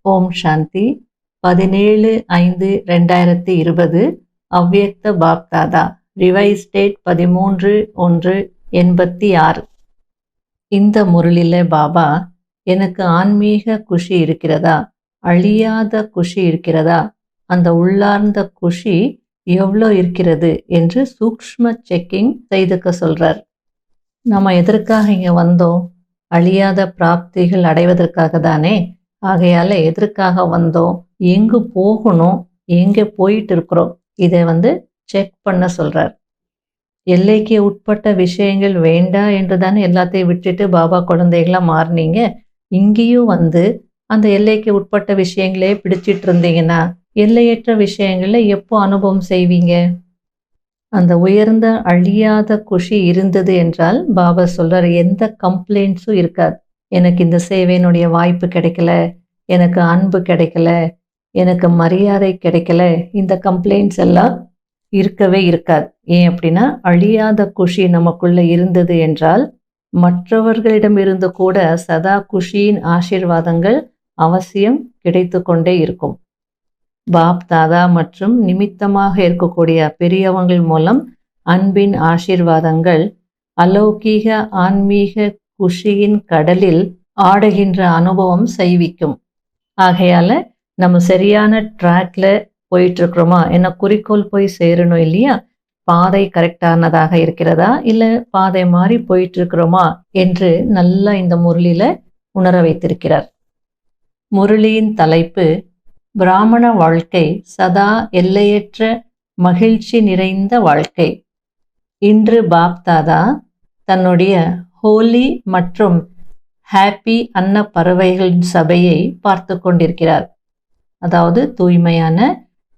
ஓம் சாந்தி. 17/5/2020 அவ்யக்த Bapdada. Revise date 13/1/86. இந்த முரளில பாபா, எனக்கு ஆன்மீக குஷி இருக்கிறதா, அழியாத குஷி இருக்கிறதா, அந்த உள்ளார்ந்த குஷி எவ்வளோ இருக்கிறது என்று சூக்ஷ்ம செக்கிங் செய்துக்க சொல்றார். நம்ம எதற்காக இங்கே வந்தோம்? அழியாத பிராப்திகள் அடைவதற்காக தானே. ஆகையால எதற்காக வந்தோம், எங்கு போகணும், எங்கே போயிட்டு இருக்கிறோம், இதை செக் பண்ண சொல்றார். எல்லைக்கு உட்பட்ட விஷயங்கள் வேண்டாம் என்று தானே எல்லாத்தையும் விட்டுட்டு பாபா குழந்தைகளா மாறினீங்க. இங்கேயும் அந்த எல்லைக்கு உட்பட்ட விஷயங்களே பிடிச்சிட்டு இருந்தீங்கன்னா எல்லையற்ற விஷயங்களை எப்போ அனுபவம் செய்வீங்க? அந்த உயர்ந்த அழியாத குஷி இருந்தது என்றால் பாபா சொல்றார், எந்த கம்ப்ளைண்ட்ஸும் இருக்காது. எனக்கு இந்த சேவையினுடைய வாய்ப்பு கிடைக்கல, எனக்கு அன்பு கிடைக்கல, எனக்கு மரியாதை கிடைக்கல, இந்த கம்ப்ளைண்ட்ஸ் எல்லாம் இருக்கவே இருக்காது. ஏன் அப்படின்னா, அழியாத குஷி நமக்குள்ள இருந்தது என்றால் மற்றவர்களிடமிருந்து கூட சதா குஷியின் ஆசீர்வாதங்கள் அவசியம் கிடைத்து கொண்டே இருக்கும். பாப் தாதா மற்றும் நிமித்தமாக இருக்கக்கூடிய பெரியவங்கள் மூலம் அன்பின் ஆசீர்வாதங்கள் அலௌகீக ஆன்மீக குஷியின் கடலில் ஆடுகின்ற அனுபவம் செய்விக்கும். ஆகையால நம்ம சரியான ட்ராக்ல போயிட்டு இருக்கிறோமா, என்ன குறிக்கோள் போய் சேரணும் இல்லையா, பாதை கரெக்டானதாக இருக்கிறதா, இல்லை பாதை மாறி போயிட்டு இருக்கிறோமா என்று நல்லா இந்த முரளியில உணர வைத்திருக்கிறார். முரளியின் தலைப்பு பிராமண வாழ்க்கை சதா எல்லையற்ற மகிழ்ச்சி நிறைந்த வாழ்க்கை. இன்று பாப் தாதா தன்னுடைய ஹோலி மற்றும் ஹாப்பி அன்ன பறவைகளின் சபையை பார்த்து கொண்டிருக்கிறார். அதாவது தூய்மையான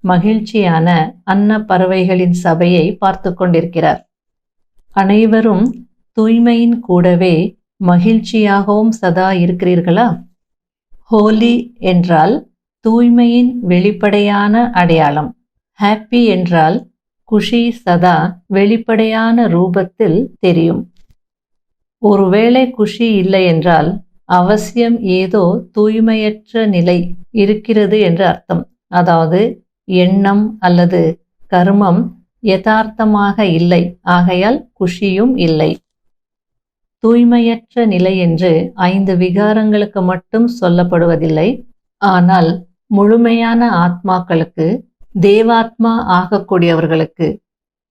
மகிழ்ச்சியான அன்ன பறவைகளின் சபையை பார்த்து கொண்டிருக்கிறார். அனைவரும் தூய்மையின் கூடவே மகிழ்ச்சியாகவும் சதா இருக்கிறீர்களா? ஹோலி என்றால் தூய்மையின் வெளிப்படையான அடையாளம். ஹாப்பி என்றால் குஷி சதா வெளிப்படையான ரூபத்தில் தெரியும். ஒருவேளை குஷி இல்லை என்றால் அவசியம் ஏதோ தூய்மையற்ற நிலை இருக்கிறது என்று அர்த்தம். அதாவது எண்ணம் அல்லது கர்மம் யதார்த்தமாக இல்லை, ஆகையால் குஷியும் இல்லை. தூய்மையற்ற நிலை என்று 5 விகாரங்களுக்கு மட்டும் சொல்லப்படுவதில்லை. ஆனால் முழுமையான ஆத்மாக்களுக்கு, தேவாத்மா ஆகக்கூடியவர்களுக்கு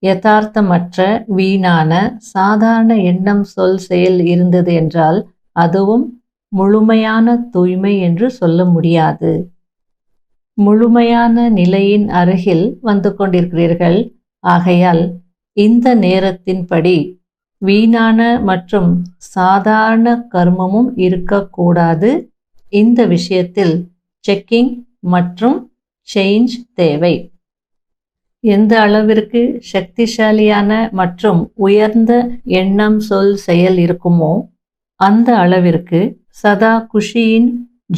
யதார்த்தமற்ற வீணான சாதாரண எண்ணம் சொல் செயல் இருந்தது என்றால் அதுவும் முழுமையான தூய்மை என்று சொல்ல முடியாது. முழுமையான நிலையின் அருகில் வந்து கொண்டிருக்கிறீர்கள். ஆகையால் இந்த நேரத்தின்படி வீணான மற்றும் சாதாரண கர்மமும் இருக்கக்கூடாது. இந்த விஷயத்தில் செக்கிங் மற்றும் சேஞ்ச் தேவை. எந்த அளவிற்கு சக்திசாலியான மற்றும் உயர்ந்த எண்ணம் சொல் செயல் இருக்குமோ அந்த அளவிற்கு சதா குஷியின்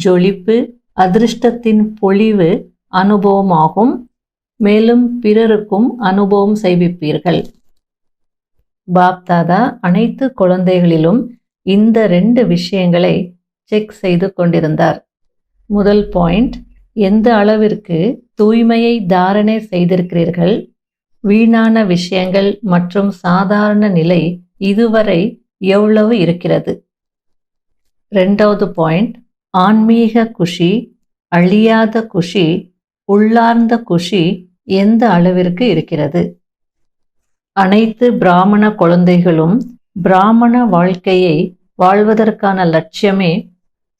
ஜொலிப்பு, அதிர்ஷ்டத்தின் பொழிவு அனுபவமாகும். மேலும் பிறருக்கும் அனுபவம் செய்விப்பீர்கள். பாப் தாதா அனைத்து குழந்தைகளிலும் இந்த 2 விஷயங்களை செக் செய்து கொண்டிருந்தார். முதல் பாயிண்ட், எந்த அளவிற்கு தூய்மையை தாரணை செய்திருக்கிறீர்கள், வீணான விஷயங்கள் மற்றும் சாதாரண நிலை இதுவரை எவ்வளவு இருக்கிறது. 2வது பாயிண்ட், ஆன்மீக குஷி, அழியாத குஷி, உள்ளார்ந்த குஷி எந்த அளவிற்கு இருக்கிறது. அனைத்து பிராமண குழந்தைகளும் பிராமண வாழ்க்கையை வாழ்வதற்கான லட்சியமே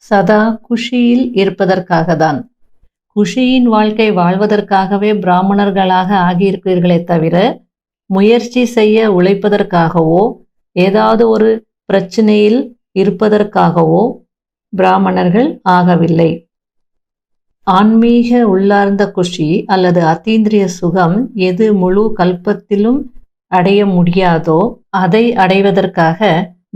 சதா குஷியில் இருப்பதற்காக தான். குஷியின் வாழ்க்கை வாழ்வதற்காகவே பிராமணர்களாக ஆகியிருக்கிறீர்களே தவிர முயற்சி செய்ய உழைப்பதற்காகவோ ஏதாவது ஒரு பிரச்சனையில் இருப்பதற்காகவோ பிராமணர்கள் ஆகவில்லை. ஆன்மீக உள்ளார்ந்த குஷி அல்லது அத்தீந்திரிய சுகம் எது முழு கல்பத்திலும் அடைய முடியாதோ அதை அடைவதற்காக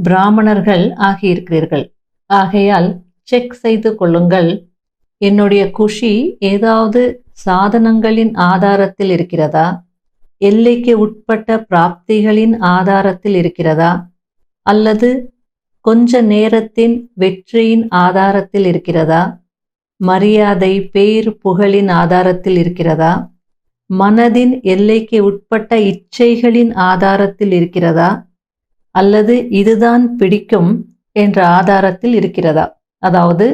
பிராமணர்கள் ஆகியிருக்கிறீர்கள். ஆகையால் செக் செய்து கொள்ளுங்கள், என்னுடைய குஷி ஏதாவது சாதனங்களின் ஆதாரத்தில் இருக்கிறதா, எல்லைக்கு உட்பட்ட பிராப்திகளின் ஆதாரத்தில் இருக்கிறதா, அல்லது கொஞ்ச நேரத்தின் வெற்றியின் ஆதாரத்தில் இருக்கிறதா, மரியாதை, பேர், புகழின் ஆதாரத்தில் இருக்கிறதா? மனதின் எல்லைக்கு உட்பட்ட இச்சைகளின் ஆதாரத்தில் இருக்கிறதா? அல்லது இதுதான் பிடிக்கும் என்ற ஆதாரத்தில் இருக்கிறதா? அதாவது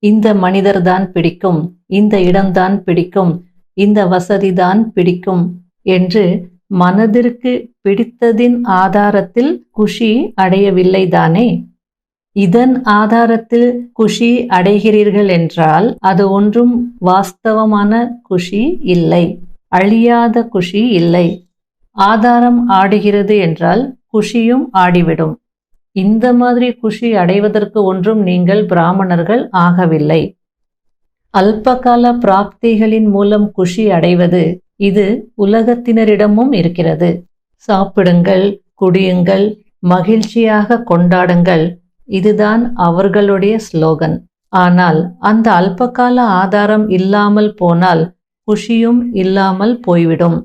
இந்த மனிதர்தான் பிடிக்கும், இந்த இடம்தான் பிடிக்கும், இந்த வசதிதான் பிடிக்கும் என்று மனதிற்கு பிடித்ததின் ஆதாரத்தில் குஷி அடையவில்லை தானே? இதன் ஆதாரத்தில் குஷி அடைகிறீர்கள் என்றால் அது ஒன்றும் வாஸ்தவமான குஷி இல்லை, அழியாத குஷி இல்லை. ஆதாரம் ஆடுகிறது என்றால் குஷியும் ஆடிவிடும். இந்த மாதிரி குஷி அடைவதற்கு ஒன்றும் நீங்கள் பிராமணர்கள் ஆகவில்லை. அல்பகால பிராப்திகளின் மூலம் குஷி அடைவது இது உலகத்தினரிடமும் இருக்கிறது. சாப்பிடுங்கள், குடியுங்கள், மகிழ்ச்சியாக கொண்டாடுங்கள், இதுதான் அவர்களுடைய ஸ்லோகன். ஆனால் அந்த அல்பகால ஆதாரம் இல்லாமல் போனால் குஷியும் இல்லாமல் போய்விடும்.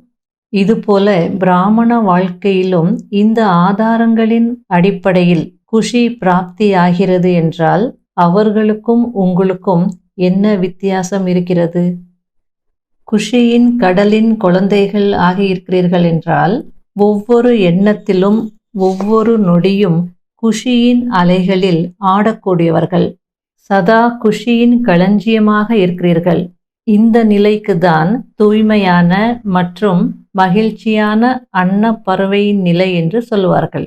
இதுபோல பிராமண வாழ்க்கையிலும் இந்த ஆதாரங்களின் அடிப்படையில் குஷி பிராப்தியாகிறது என்றால் அவர்களுக்கும் உங்களுக்கும் என்ன வித்தியாசம் இருக்கிறது? குஷியின் கடலின் குழந்தைகள் ஆகியிருக்கிறீர்கள் என்றால் ஒவ்வொரு எண்ணத்திலும் ஒவ்வொரு நொடியும் குஷியின் அலைகளில் ஆடக்கூடியவர்கள், சதா குஷியின் களஞ்சியமாக இருக்கிறீர்கள். இந்த நிலைக்கு தான் தூய்மையான மற்றும் மகிழ்ச்சியான அன்னப்பறவையின் நிலை என்று சொல்வார்கள்.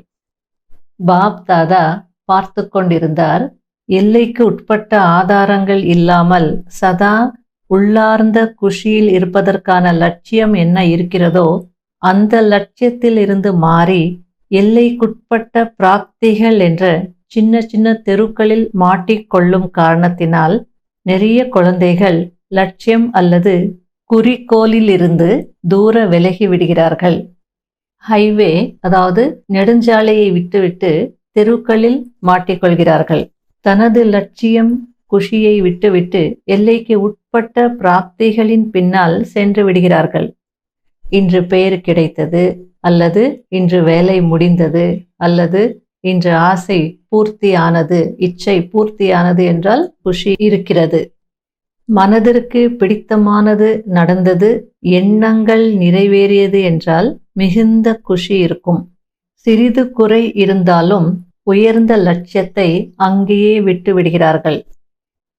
பாப் தாதா பார்த்து கொண்டிருந்தார். எல்லைக்கு உட்பட்ட ஆதாரங்கள் இல்லாமல் சதா உள்ளார்ந்த குஷியில் இருப்பதற்கான லட்சியம் என்ன இருக்கிறதோ அந்த லட்சியத்தில் இருந்து மாறி எல்லைக்குட்பட்ட பிராப்திகள் என்ற சின்ன சின்ன தெருக்களில் மாட்டிக்கொள்ளும் காரணத்தினால் நிறைய குழந்தைகள் லட்சியம் அல்லது குறிக்கோளில் இருந்து தூர விலகி விடுகிறார்கள். ஹைவே அதாவது நெடுஞ்சாலையை விட்டுவிட்டு தெருக்களில் மாட்டிக்கொள்கிறார்கள். தனது லட்சியம் குஷியை விட்டுவிட்டு எல்லைக்கு உட்பட்ட பிராப்திகளின் பின்னால் சென்று விடுகிறார்கள். இன்று பெயர் கிடைத்தது, அல்லது இன்று வேலை முடிந்தது, அல்லது இன்று ஆசை பூர்த்தியானது, இச்சை பூர்த்தியானது என்றால் குஷி இருக்கிறது. மனதிற்கு பிடித்தமானது நடந்தது, எண்ணங்கள் நிறைவேறியது என்றால் மிகுந்த குஷி இருக்கும். சிறிது குறை இருந்தாலும் உயர்ந்த லட்சியத்தை அங்கேயே விட்டு விடுகிறார்கள்.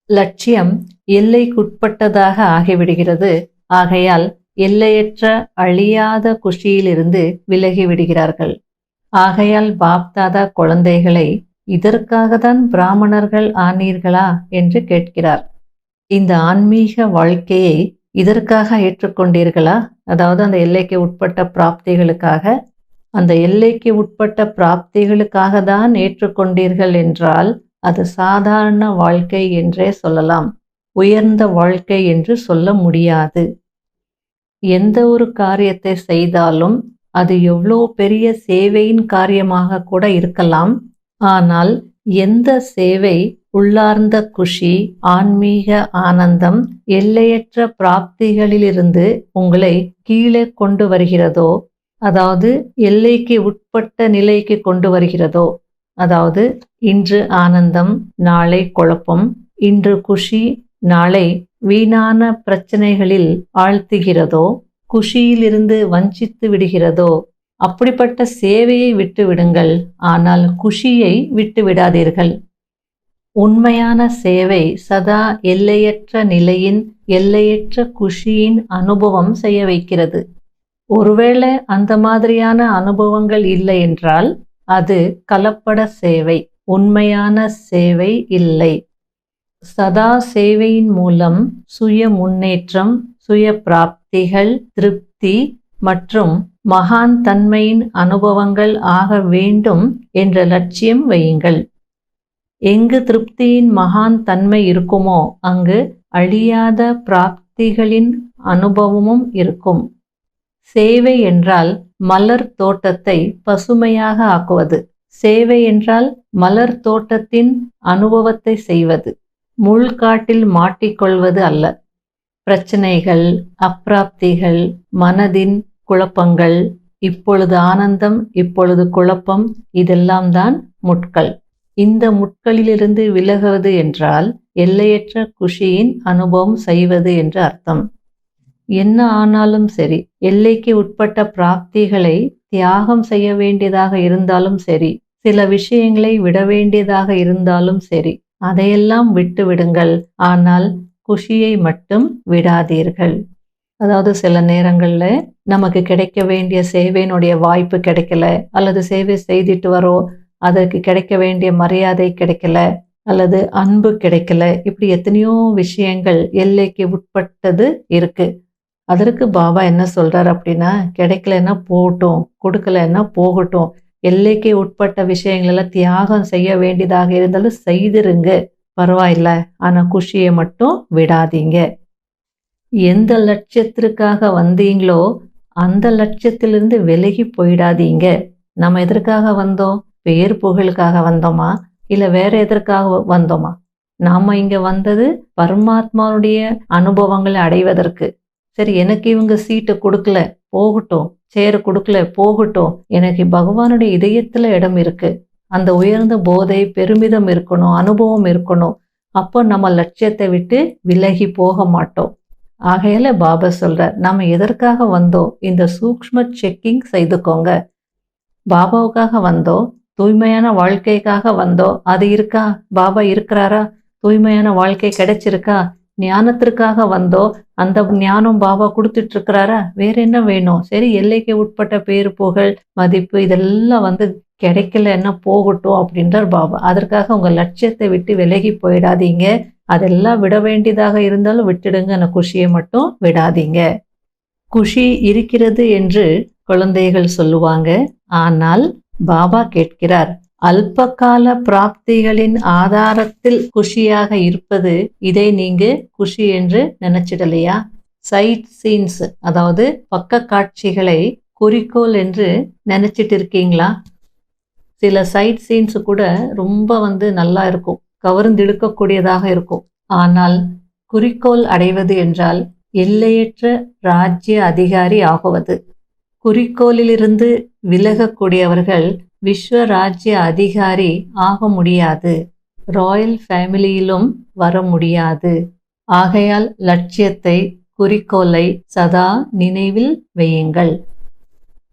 லட்சியம் எல்லைக்குட்பட்டதாக ஆகிவிடுகிறது. ஆகையால் எல்லையற்ற அழியாத குஷியிலிருந்து விலகி விடுகிறார்கள். ஆகையால் பாப்தாதா குழந்தைகளை இதற்காகத்தான் பிராமணர்கள் ஆனீர்களா என்று கேட்கிறார். இந்த ஆன்மீக வாழ்க்கையை இதற்காக ஏற்றுக்கொண்டீர்களா? அதாவது அந்த எல்லைக்கு உட்பட்ட பிராப்திகளுக்காக, அந்த எல்லைக்கு உட்பட்ட பிராப்திகளுக்காக தான் ஏற்றுக்கொண்டீர்கள் என்றால் அது சாதாரண வாழ்க்கை என்றே சொல்லலாம், உயர்ந்த வாழ்க்கை என்று சொல்ல முடியாது. எந்த ஒரு காரியத்தை செய்தாலும் அது எவ்வளோ பெரிய சேவையின் காரியமாக கூட இருக்கலாம். ஆனால் எந்த சேவை உள்ளார்ந்த குஷி, ஆன்மீக ஆனந்தம், எல்லையற்ற பிராப்திகளிலிருந்து உங்களை கீழே கொண்டு வருகிறதோ, அதாவது எல்லைக்கு உட்பட்ட நிலைக்கு கொண்டு வருகிறதோ, அதாவது இன்று ஆனந்தம், நாளை குழப்பம், இன்று குஷி, நாளை வீணான பிரச்சனைகளில் ஆழ்த்துகிறதோ, குஷியிலிருந்து வஞ்சித்து விடுகிறதோ, அப்படிப்பட்ட சேவையை விட்டு விடுங்கள். ஆனால் குஷியை விட்டு விடாதீர்கள். உண்மையான சேவை சதா எல்லையற்ற நிலையின், எல்லையற்ற குஷியின் அனுபவம் செய்ய வைக்கிறது. ஒருவேளை அந்த மாதிரியான அனுபவங்கள் இல்லை என்றால் அது கலப்பட சேவை, உண்மையான சேவை இல்லை. சதா சேவையின் மூலம் சுய முன்னேற்றம், சுய பிராப்திகள், திருப்தி மற்றும் மகான் தன்மையின் அனுபவங்கள் ஆக வேண்டும் என்ற லட்சியம் வையுங்கள். எங்கு திருப்தியின் மகான் தன்மை இருக்குமோ அங்கு அழியாத பிராப்திகளின் அனுபவமும் இருக்கும். சேவை என்றால் மலர் தோட்டத்தை பசுமையாக ஆக்குவது. சேவை என்றால் மலர் தோட்டத்தின் அனுபவத்தை செய்வது, முள்காட்டில் மாட்டிக்கொள்வது அல்ல. பிரச்சனைகள், அப்பிராப்திகள், மனதின் குழப்பங்கள், இப்பொழுது ஆனந்தம், இப்பொழுது குழப்பம், இதெல்லாம் தான் முட்கள். இந்த முட்களிலிருந்து விலகுவது என்றால் எல்லையற்ற குஷியின் அனுபவம் செய்வது என்று அர்த்தம். என்ன ஆனாலும் சரி, எல்லைக்கு உட்பட்ட பிராப்திகளை தியாகம் செய்ய வேண்டியதாக இருந்தாலும் சரி, சில விஷயங்களை விட வேண்டியதாக இருந்தாலும் சரி, அதையெல்லாம் விட்டு விடுங்கள். ஆனால் குஷியை மட்டும் விடாதீர்கள். அதாவது சில நேரங்கள்ல நமக்கு கிடைக்க வேண்டிய சேவையினுடைய வாய்ப்பு கிடைக்கல, அல்லது சேவை செய்துட்டு வரோம், அதற்கு கிடைக்க வேண்டிய மரியாதை கிடைக்கல, அல்லது அன்பு கிடைக்கல. இப்படி எத்தனையோ விஷயங்கள் எல்லைக்கு உட்பட்டது இருக்கு. அதற்கு பாபா என்ன சொல்றார் அப்படின்னா, கிடைக்கலன்னா போகட்டும், கொடுக்கலன்னா போகட்டும். எல்லைக்கு உட்பட்ட விஷயங்களெல்லாம் தியாகம் செய்ய வேண்டியதாக இருந்தாலும் செய்திருங்க, பரவாயில்ல. ஆனா குஷியை மட்டும் விடாதீங்க. எந்த லட்சியத்திற்காக வந்தீங்களோ அந்த லட்சியத்திலிருந்து விலகி போயிடாதீங்க. நம்ம எதற்காக வந்தோம்? பேர் புகழுக்காக வந்தோமா, இல்ல வேற எதற்காக வந்தோமா? நாம இங்க வந்தது பரமாத்மாவுடைய அனுபவங்களை அடைவதற்கு. சரி, எனக்கு இவங்க சீட்டு கொடுக்கல, போகட்டும். சேர கொடுக்கல, போகட்டும். எனக்கு பகவானுடைய இதயத்துல இடம் இருக்கு. அந்த உயர்ந்த போதை, பெருமிதம் இருக்கணும், அனுபவம் இருக்கணும். அப்போ நம்ம லட்சியத்தை விட்டு விலகி போக மாட்டோம். ஆகையால பாபா சொல்றார், நாம எதற்காக வந்தோம்? இந்த சூக்ஷ்ம செக்கிங் செய்துக்கோங்க. பாபாவுக்காக வந்தோம், தூய்மையான வாழ்க்கைக்காக வந்தோம். அது இருக்கா? பாபா இருக்கிறாரா? தூய்மையான வாழ்க்கை கிடைச்சிருக்கா? ஞானத்திற்காக வந்தோம், அந்த ஞானம் பாபா கொடுத்துட்டு இருக்கிறாரா? வேற என்ன வேணும்? சரி, எல்லைக்கு உட்பட்ட பேரு புகழ் மதிப்பு இதெல்லாம் கிடைக்கல, என்ன போகட்டும் அப்படின்றார் பாபா. அதற்காக உங்க லட்சியத்தை விட்டு விலகி போயிடாதீங்க. அதெல்லாம் விட வேண்டியதாக இருந்தாலும் விட்டுடுங்க, அந்த குஷியை மட்டும் விடாதீங்க. குஷி இருக்கிறது என்று குழந்தைகள் சொல்லுவாங்க. ஆனால் பாபா கேட்கிறார், அல்பகால பிராப்திகளின் ஆதாரத்தில் குஷியாக இருப்பது, இதை நீங்க குஷி என்று நினைச்சிடலையா? சைட் சீன்ஸ், அதாவது பக்க காட்சிகளை குறிக்கோள் என்று நினைச்சிட்டு இருக்கீங்களா? சில சைட் சீன்ஸ் கூட ரொம்ப நல்லா இருக்கும், கவர்ந்திழுக்கக்கூடியதாக இருக்கும். ஆனால் குறிக்கோள் அடைவது என்றால் எல்லையற்ற ராஜ்ய அதிகாரி ஆகுவது. குறிக்கோளிலிருந்து விலகக்கூடியவர்கள் விஸ்வ ராஜ்ய அதிகாரி ஆக முடியாது, ராயல் ஃபேமிலியிலும் வர முடியாது. ஆகையால் லட்சியத்தை, குறிக்கோளை சதா நினைவில் வையுங்கள்.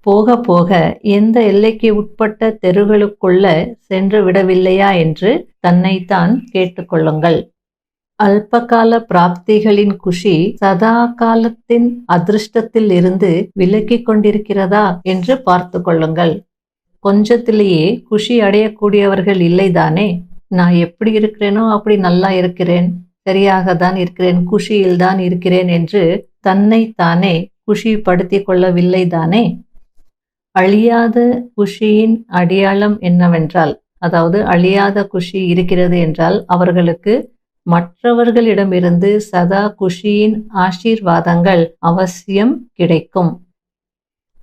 போக போக எந்த எல்லைக்கு உட்பட்ட தெருகளுக்குள்ள சென்று விடவில்லையா என்று தன்னைத்தான் கேட்டுக்கொள்ளுங்கள். அல்பகால பிராப்திகளின் குஷி சதா காலத்தின் அதிர்ஷ்டத்தில் இருந்து விலக்கி கொண்டிருக்கிறதா என்று பார்த்து கொள்ளுங்கள். கொஞ்சத்திலேயே குஷி அடையக்கூடியவர்கள் இல்லைதானே? நான் எப்படி இருக்கிறேனோ அப்படி நல்லா இருக்கிறேன், சரியாக தான் இருக்கிறேன், குஷியில் தான் இருக்கிறேன் என்று தன்னைத்தானே குஷிப்படுத்தி கொள்ளவில்லை தானே? அழியாத குஷியின் அடையாளம் என்னவென்றால், அதாவது அழியாத குஷி இருக்கிறது என்றால் அவர்களுக்கு மற்றவர்களிடமிருந்து சதா குஷியின் ஆசீர்வாதங்கள் அவசியம் கிடைக்கும்.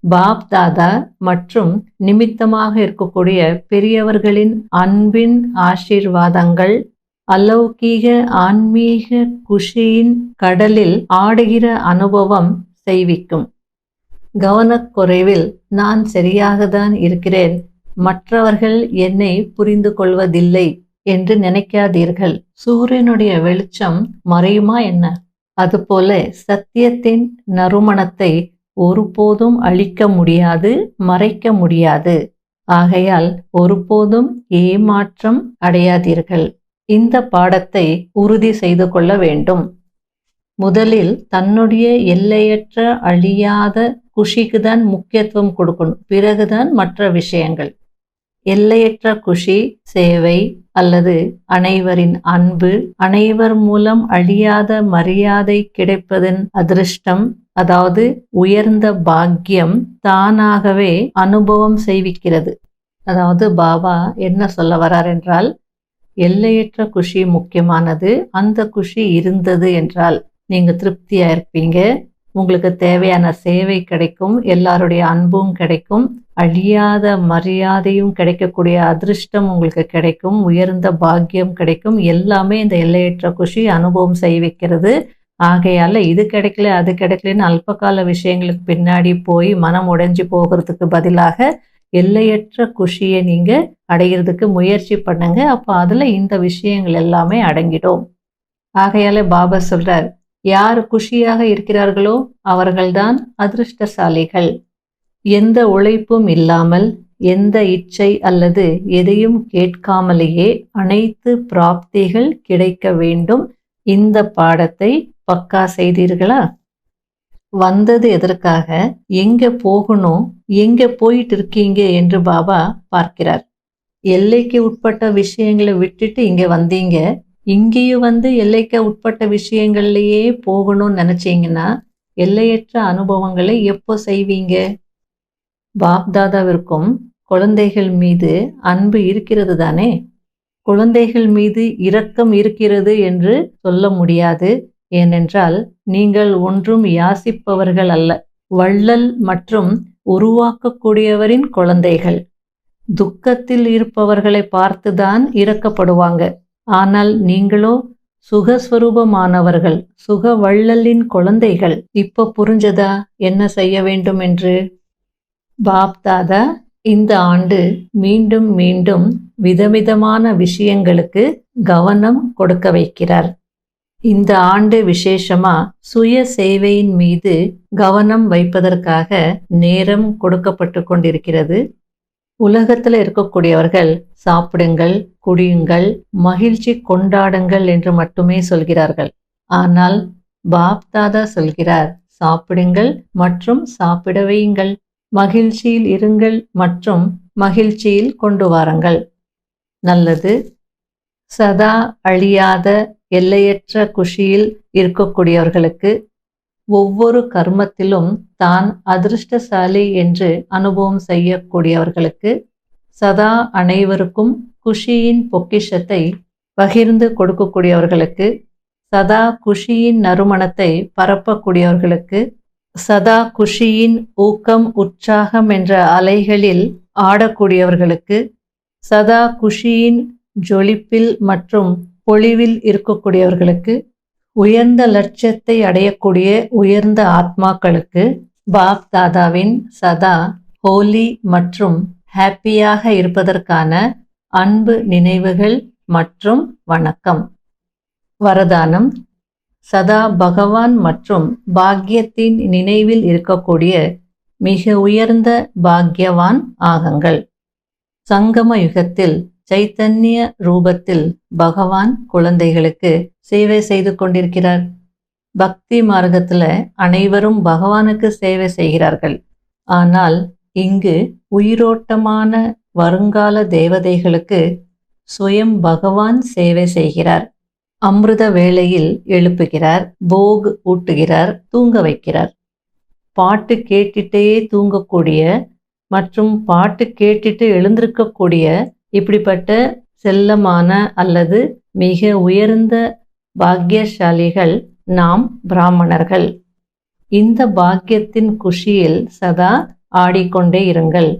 பாப் தாதா மற்றும் நிமித்தமாக இருக்கக்கூடிய பெரியவர்களின் அன்பின் ஆசீர்வாதங்கள் அலௌகீக ஆன்மீக குஷியின் கடலில் ஆடுகிற அனுபவம் செய்விக்கும். கவனக்குறைவில் நான் சரியாகத்தான் இருக்கிறேன், மற்றவர்கள் என்னை புரிந்து கொள்வதில்லை என்று நினைக்காதீர்கள். சூரியனுடைய வெளிச்சம் மறையுமா என்ன? அதுபோல சத்தியத்தின் நறுமணத்தை ஒருபோதும் அழிக்க முடியாது, மறைக்க முடியாது. ஆகையால் ஒருபோதும் ஏமாற்றம் அடையாதீர்கள். இந்த பாடத்தை உறுதி செய்து கொள்ள வேண்டும். முதலில் தன்னுடைய எல்லையற்ற அழியாத குஷிக்கு தான் முக்கியத்துவம் கொடுக்கணும், பிறகுதான் மற்ற விஷயங்கள். எல்லையற்ற குஷி, சேவை அல்லது அனைவரின் அன்பு, அனைவர் மூலம் அழியாத மரியாதை கிடைப்பதன் அதிர்ஷ்டம், அதாவது உயர்ந்த பாக்கியம் தானாகவே அனுபவம் செய்விக்கிறது. அதாவது பாபா என்ன சொல்ல வரார் என்றால், எல்லையற்ற குஷி முக்கியமானது. அந்த குஷி இருந்தது என்றால் நீங்க திருப்தியா இருப்பீங்க, உங்களுக்கு தேவையான சேவை கிடைக்கும், எல்லாருடைய அன்பும் கிடைக்கும், அழியாத மரியாதையும் கிடைக்கக்கூடிய அதிர்ஷ்டம் உங்களுக்கு கிடைக்கும், உயர்ந்த பாக்கியம் கிடைக்கும். எல்லாமே இந்த எல்லையற்ற குஷி அனுபவம் செய்விக்கிறது. ஆகையால இது கிடைக்கல அது கிடைக்கலன்னு அல்பகால விஷயங்களுக்கு பின்னாடி போய் மனம் உடைஞ்சு போகிறதுக்கு பதிலாக எல்லையற்ற குஷியை நீங்க அடைகிறதுக்கு முயற்சி பண்ணுங்க. அப்போ அதுல இந்த விஷயங்கள் எல்லாமே அடங்கிடும். ஆகையால பாபா சொல்றார், யார் குஷியாக இருக்கிறார்களோ அவர்கள்தான் அதிர்ஷ்டசாலிகள். எந்த உழைப்பும் இல்லாமல், எந்த இச்சை அல்லது எதையும் கேட்காமலேயே அனைத்து பிராப்திகள் கிடைக்க வேண்டும். இந்த பாடத்தை பக்கா செய்தீர்களா? வந்தது எதற்காக, எங்க போகணும், எங்க போயிட்டு இருக்கீங்க என்று பாபா பார்க்கிறார். எல்லைக்கு உட்பட்ட விஷயங்களை விட்டுட்டு இங்க வந்தீங்க, இங்கேயும் வந்து எல்லைக்கு உட்பட்ட விஷயங்கள்லயே போகணும்னு நினைச்சீங்கன்னா எல்லையற்ற அனுபவங்களை எப்போ செய்வீங்க? பாப்தாதாவிற்கும் குழந்தைகள் மீது அன்பு இருக்கிறது தானே. குழந்தைகள் மீது இரக்கம் இருக்கிறது என்று சொல்ல முடியாது. ஏனென்றால் நீங்கள் ஒன்றும் யாசிப்பவர்கள் அல்ல, வள்ளல் மற்றும் உருவாக்கக்கூடியவரின் குழந்தைகள். துக்கத்தில் இருப்பவர்களை பார்த்துதான் இரக்கப்படுவாங்க. ஆனால் நீங்களோ சுகஸ்வரூபமானவர்கள், சுக வள்ளலின் குழந்தைகள். இப்போ புரிஞ்சதா என்ன செய்ய வேண்டும் என்று? பாப்தாதா இந்த ஆண்டு மீண்டும் மீண்டும் விதவிதமான விஷயங்களுக்கு கவனம் கொடுக்க வைக்கிறார். இந்த ஆண்டு விசேஷமா சுய சேவையின் மீது கவனம் வைப்பதற்காக நேரம் கொடுக்கப்பட்டு கொண்டிருக்கிறது. உலகத்துல இருக்கக்கூடியவர்கள் சாப்பிடுங்கள், குடியுங்கள், மகிழ்ச்சி கொண்டாடுங்கள் என்று மட்டுமே சொல்கிறார்கள். ஆனால் பாப்தாதா சொல்கிறார், சாப்பிடுங்கள் மற்றும் சாப்பிட வையுங்கள், மகிழ்ச்சியில் இருங்கள் மற்றும் மகிழ்ச்சியில் கொண்டு வாருங்கள். நல்லது. சதா அழியாத எல்லையற்ற குஷியில் இருக்கக்கூடியவர்களுக்கு ஒவ்வொரு கர்மத்திலும் தான் அதிர்ஷ்டசாலி என்று அனுபவம் செய்யக்கூடியவர்களுக்கு சதா அனைவருக்கும் குஷியின் பொக்கிஷத்தை பகிர்ந்து கொடுக்கக்கூடியவர்களுக்கு சதா குஷியின் நறுமணத்தை பரப்பக்கூடியவர்களுக்கு சதா குஷியின் ஊக்கம் உற்சாகம் என்ற அலைகளில் ஆடக்கூடியவர்களுக்கு சதா குஷியின் ஜொலிப்பில் மற்றும் பொலிவில் இருக்கக்கூடியவர்களுக்கு உயர்ந்த லட்சியத்தை அடையக்கூடிய உயர்ந்த ஆத்மாக்களுக்கு பாப் தாதாவின் சதா ஹோலி மற்றும் ஹாப்பியாக இருப்பதற்கான அன்பு நினைவுகள் மற்றும் வணக்கம். வரதானம்: சதா பகவான் மற்றும் பாக்கியத்தின் நினைவில் இருக்கக்கூடிய மிக உயர்ந்த பாக்கியவான் ஆகுங்கள். சங்கம யுகத்தில் சைத்தன்ய ரூபத்தில் பகவான் குழந்தைகளுக்கு சேவை செய்து கொண்டிருக்கிறார். பக்தி மார்க்கத்துல அனைவரும் பகவானுக்கு சேவை செய்கிறார்கள். ஆனால் இங்கு உயிரோட்டமான வருங்கால தேவதைகளுக்கு சுயம் பகவான் சேவை செய்கிறார். அமிர்த வேளையில் எழுப்புகிறார், போக் ஊட்டுகிறார், தூங்க வைக்கிறார். பாட்டு கேட்டுட்டே தூங்கக்கூடிய மற்றும் பாட்டு கேட்டுட்டு எழுந்திருக்கக்கூடிய இப்படிப்பட்ட செல்லமான அல்லது மிக உயர்ந்த பாக்கியசாலிகள் நாம் பிராமணர்கள். இந்த பாக்கியத்தின் குஷியில் சதா ஆடிக்கொண்டே இருங்கள்.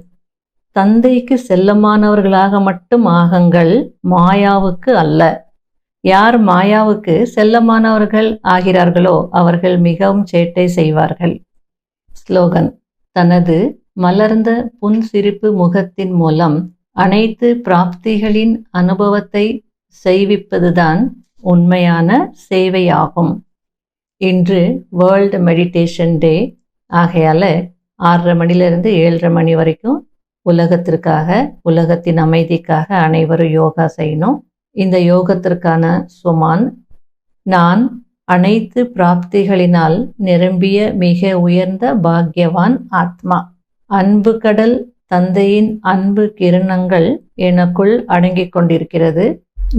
தந்தைக்கு செல்லமானவர்களாக மட்டும் ஆகுங்கள், மாயாவுக்கு அல்ல. யார் மாயாவுக்கு செல்லமானவர்கள் ஆகிறார்களோ அவர்கள் மிகவும் சேட்டை செய்வார்கள். ஸ்லோகன்: தனது மலர்ந்த புன்சிரிப்பு முகத்தின் மூலம் அனைத்து பிராப்திகளின் அனுபவத்தை செய்விப்பதுதான் உண்மையான சேவையாகும். இன்று வேர்ல்டு மெடிடேஷன் டே. ஆகையால 6:30 மணிலிருந்து 7:30 மணி வரைக்கும் உலகத்திற்காக, உலகத்தின் அமைதிக்காக அனைவரும் யோகா செய்யணும். இந்த யோகத்திற்கான சுமான்: நான் அனைத்து பிராப்திகளினால் நிரம்பிய மிக உயர்ந்த பாக்கியவான் ஆத்மா. அன்பு கடல் தந்தையின் அன்பு கிரணங்கள் எனக்குள் அடங்கிக் கொண்டிருக்கிறது.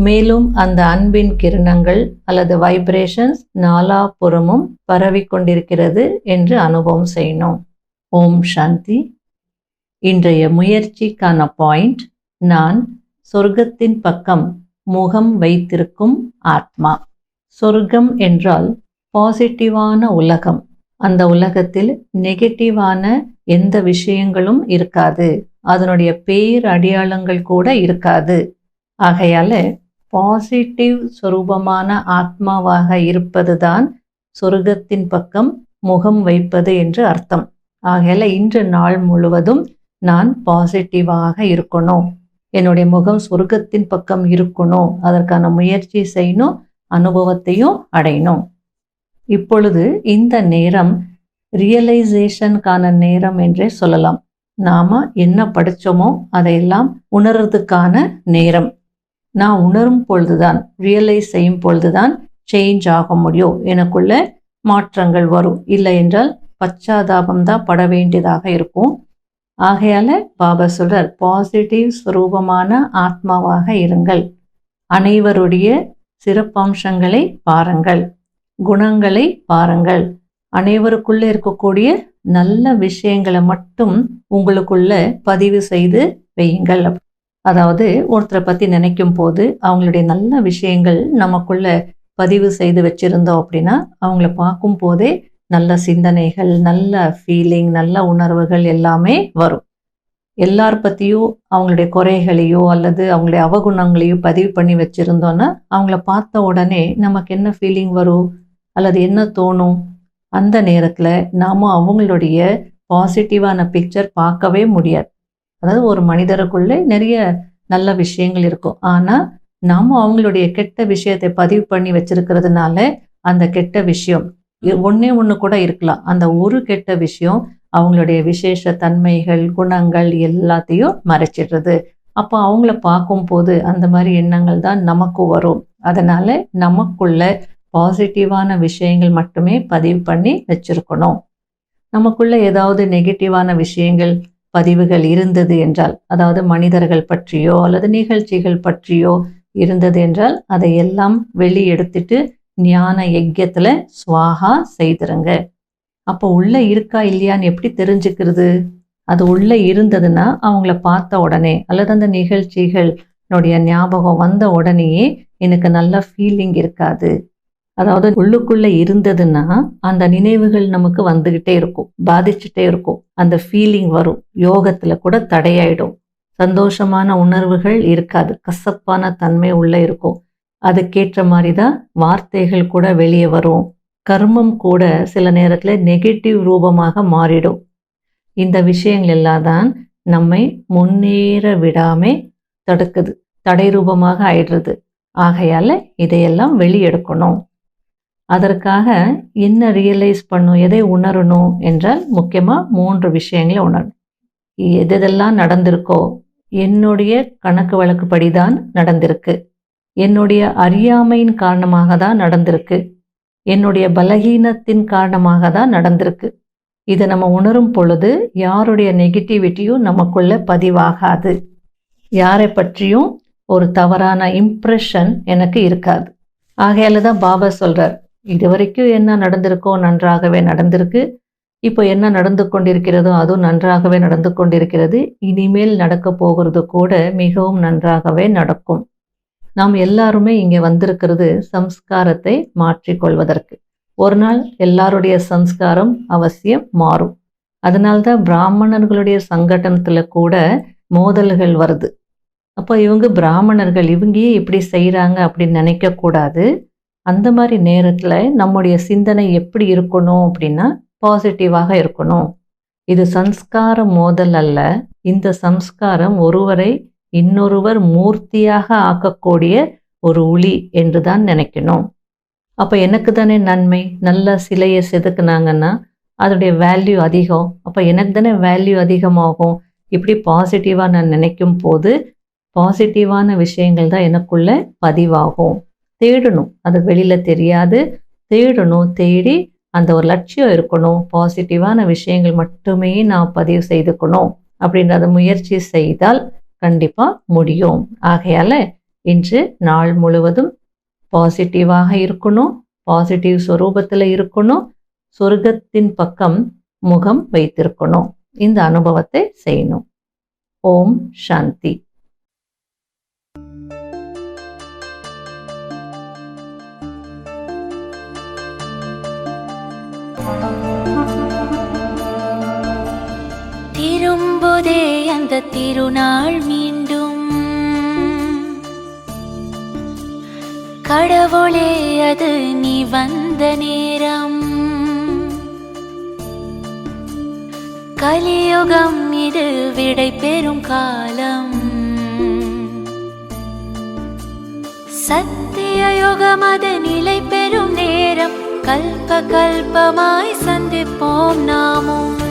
மேலும் அந்த அன்பின் கிரணங்கள் அல்லது வைப்ரேஷன்ஸ் நாலாபுறமும் பரவிக்கொண்டிருக்கிறது என்று அனுபவம் செய்யணும். ஓம் சாந்தி. இன்றைய முயற்சிக்கான பாயிண்ட்: நான் சொர்க்கத்தின் பக்கம் முகம் வைத்திருக்கும் ஆத்மா. சொர்க்கம் என்றால் பாசிட்டிவான உலகம். அந்த உலகத்தில் நெகட்டிவான எந்த விஷயங்களும் இருக்காது, அதனுடைய பேர் அடையாளங்கள் கூட இருக்காது. ஆகையால பாசிட்டிவ் சொரூபமான ஆத்மாவாக இருப்பதுதான் சொர்க்கத்தின் பக்கம் முகம் வைப்பது என்று அர்த்தம். ஆகையால இன்று நாள் முழுவதும் நான் பாசிட்டிவாக இருக்கணும், என்னுடைய முகம் சொர்க்கத்தின் பக்கம் இருக்கணும், அதற்கான முயற்சி செய்யணும். அனுபவத்தையும் அடையணும். இப்பொழுது இந்த நேரம் ரியலைசேஷனுக்கான நேரம் என்றே சொல்லலாம். நாம என்ன படிச்சோமோ அதையெல்லாம் உணர்றதுக்கான நேரம். நான் உணரும் பொழுதுதான், ரியலைஸ் செய்யும் பொழுதுதான் சேஞ்ச் ஆக முடியும், எனக்குள்ள மாற்றங்கள் வரும். இல்லை என்றால் பச்சாதாபம் தான் பட வேண்டியதாக இருக்கும். ஆகையால பாபா சொல்றார், பாசிட்டிவ் ஸ்வரூபமான ஆத்மாவாக இருங்கள். அனைவருடைய சிறப்பம்சங்களை பாருங்கள், குணங்களை பாருங்கள். அனைவருக்குள்ள இருக்கக்கூடிய நல்ல விஷயங்களை மட்டும் உங்களுக்குள்ள பதிவு செய்து வையுங்கள். அதாவது ஒருத்தரை பத்தி நினைக்கும் போது அவங்களுடைய நல்ல விஷயங்கள் நமக்குள்ள பதிவு செய்து வச்சிருந்தோம் அப்படின்னா அவங்கள பார்க்கும் போதே நல்ல சிந்தனைகள், நல்ல ஃபீலிங், நல்ல உணர்வுகள் எல்லாமே வரும். எல்லார் பற்றியும் அவங்களுடைய குறைகளையோ அல்லது அவங்களுடைய அவகுணங்களையோ பதிவு பண்ணி வச்சுருந்தோன்னா அவங்கள பார்த்த உடனே நமக்கு என்ன ஃபீலிங் வரும் அல்லது என்ன தோணும்? அந்த நேரத்தில் நாம் அவங்களுடைய பாசிட்டிவான பிக்சர் பார்க்கவே முடியாது. அதாவது ஒரு மனிதருக்குள்ளே நிறைய நல்ல விஷயங்கள் இருக்கும், ஆனால் நாம் அவங்களுடைய கெட்ட விஷயத்தை பதிவு பண்ணி வச்சிருக்கிறதுனால அந்த கெட்ட விஷயம் ஒன்றே ஒன்று கூட இருக்கலாம். அந்த ஒரு கெட்ட விஷயம் அவங்களுடைய விசேஷ தன்மைகள், குணங்கள் எல்லாத்தையும் மறைச்சிடுறது. அப்போ அவங்கள பார்க்கும்போது அந்த மாதிரி எண்ணங்கள் தான் நமக்கு வரும். அதனால நமக்குள்ள பாசிட்டிவான விஷயங்கள் மட்டுமே பதிவு பண்ணி வச்சிருக்கணும். நமக்குள்ள ஏதாவது நெகட்டிவான விஷயங்கள் பதிவுகள் இருந்தது என்றால், அதாவது மனிதர்கள் பற்றியோ அல்லது நிகழ்ச்சிகள் பற்றியோ இருந்தது என்றால் அதையெல்லாம் வெளியெடுத்துட்டு ஞான யஜ்யத்துல ஸ்வாஹா செய்திருங்க. அப்போ உள்ள இருக்கா இல்லையான்னு எப்படி தெரிஞ்சுக்கிறது? அது உள்ள இருந்ததுன்னா அவங்கள பார்த்த உடனே அல்லது அந்த நிகழ்ச்சிகளுடைய ஞாபகம் வந்த உடனேயே எனக்கு நல்ல ஃபீலிங் இருக்காது. அதாவது உள்ளுக்குள்ள இருந்ததுன்னா அந்த நினைவுகள் நமக்கு வந்துகிட்டே இருக்கும், பாதிச்சுட்டே இருக்கும், அந்த ஃபீலிங் வரும். யோகத்துல கூட தடையாயிடும். சந்தோஷமான உணர்வுகள் இருக்காது, கசப்பான தன்மை உள்ள இருக்கும். அதுக்கேற்ற மாதிரி தான் வார்த்தைகள் கூட வெளியே வரும். கர்மம் கூட சில நேரத்தில் நெகட்டிவ் ரூபமாக மாறிடும். இந்த விஷயங்கள் எல்லாம் தான் நம்மை முன்னேற விடாமல் தடுக்குது, தடை ரூபமாக ஆயிடுறது. ஆகையால் இதையெல்லாம் வெளியெடுக்கணும். அதற்காக என்ன ரியலைஸ் பண்ணும், எதை உணரணும் என்றால் முக்கியமாக 3 விஷயங்களை உணரணும். எதெல்லாம் நடந்திருக்கோ என்னுடைய கணக்கு வழக்குப்படி தான் நடந்திருக்கு, என்னுடைய அறியாமையின் காரணமாக தான் நடந்திருக்கு, என்னுடைய பலகீனத்தின் காரணமாக தான் நடந்திருக்கு. இதை நம்ம உணரும் பொழுது யாருடைய நெகட்டிவிட்டியும் நமக்குள்ள பதிவாகாது, யாரை பற்றியும் ஒரு தவறான இம்ப்ரெஷன் எனக்கு இருக்காது. ஆகையால தான் பாபா சொல்றார், இது வரைக்கும் என்ன நடந்திருக்கோ நன்றாகவே நடந்திருக்கு, இப்போ என்ன நடந்து கொண்டிருக்கிறதோ அதுவும் நன்றாகவே நடந்து கொண்டிருக்கிறது, இனிமேல் நடக்க போகிறது கூட மிகவும் நன்றாகவே நடக்கும். நாம் எல்லாருமே இங்கே வந்திருக்கிறது சம்ஸ்காரத்தை மாற்றிக்கொள்வதற்கு. ஒரு நாள் எல்லாருடைய சம்ஸ்காரம் அவசியம் மாறும். அதனால்தான் பிராமணர்களுடைய சங்கடனத்தில் கூட மோதல்கள் வருது. அப்போ இவங்க பிராமணர்கள், இவங்கயே இப்படி செய்கிறாங்க அப்படின்னு நினைக்கக்கூடாது. அந்த மாதிரி நேரத்தில் நம்முடைய சிந்தனை எப்படி இருக்கணும் அப்படின்னா பாசிட்டிவாக இருக்கணும். இது சம்ஸ்கார மோதல் அல்ல, இந்த சம்ஸ்காரம் ஒருவரை இன்னொருவர் மூர்த்தியாக ஆக்கக்கூடிய ஒரு ஒளி என்று தான் நினைக்கணும். அப்போ எனக்கு தானே நன்மை. நல்ல சிலையை செதுக்குனாங்கன்னா அதோடைய வேல்யூ அதிகம், அப்போ எனக்கு தானே வேல்யூ அதிகமாகும். இப்படி பாசிட்டிவாக நான் நினைக்கும் போது பாசிட்டிவான விஷயங்கள் தான் எனக்குள்ள பதிவாகும். தேடணும், அது வெளியில் தெரியாது, தேடணும். தேடி அந்த ஒரு லட்சியம் இருக்கணும், பாசிட்டிவான விஷயங்கள் மட்டுமே நான் பதிவு செய்துக்கணும் அப்படின்றத முயற்சி செய்தால் கண்டிப்பாக முடியும். ஆகையால் இன்று நாள் முழுவதும் பாசிட்டிவாக இருக்கணும், பாசிட்டிவ் ஸ்வரூபத்தில் இருக்கணும், சொர்க்கத்தின் பக்கம் முகம் வைத்திருக்கணும். இந்த அனுபவத்தை செய்யணும். ஓம் சாந்தி. திரும்புதே அந்த திருநாள் மீண்டும், கடவுளே அது நீ வந்த நேரம், கலியுகம் இது விடை பெறும் காலம், சத்திய யோகமது நிலை பெறும் நேரம் கல்ப கல்பமாய் சந்திப்போம் நாமும்.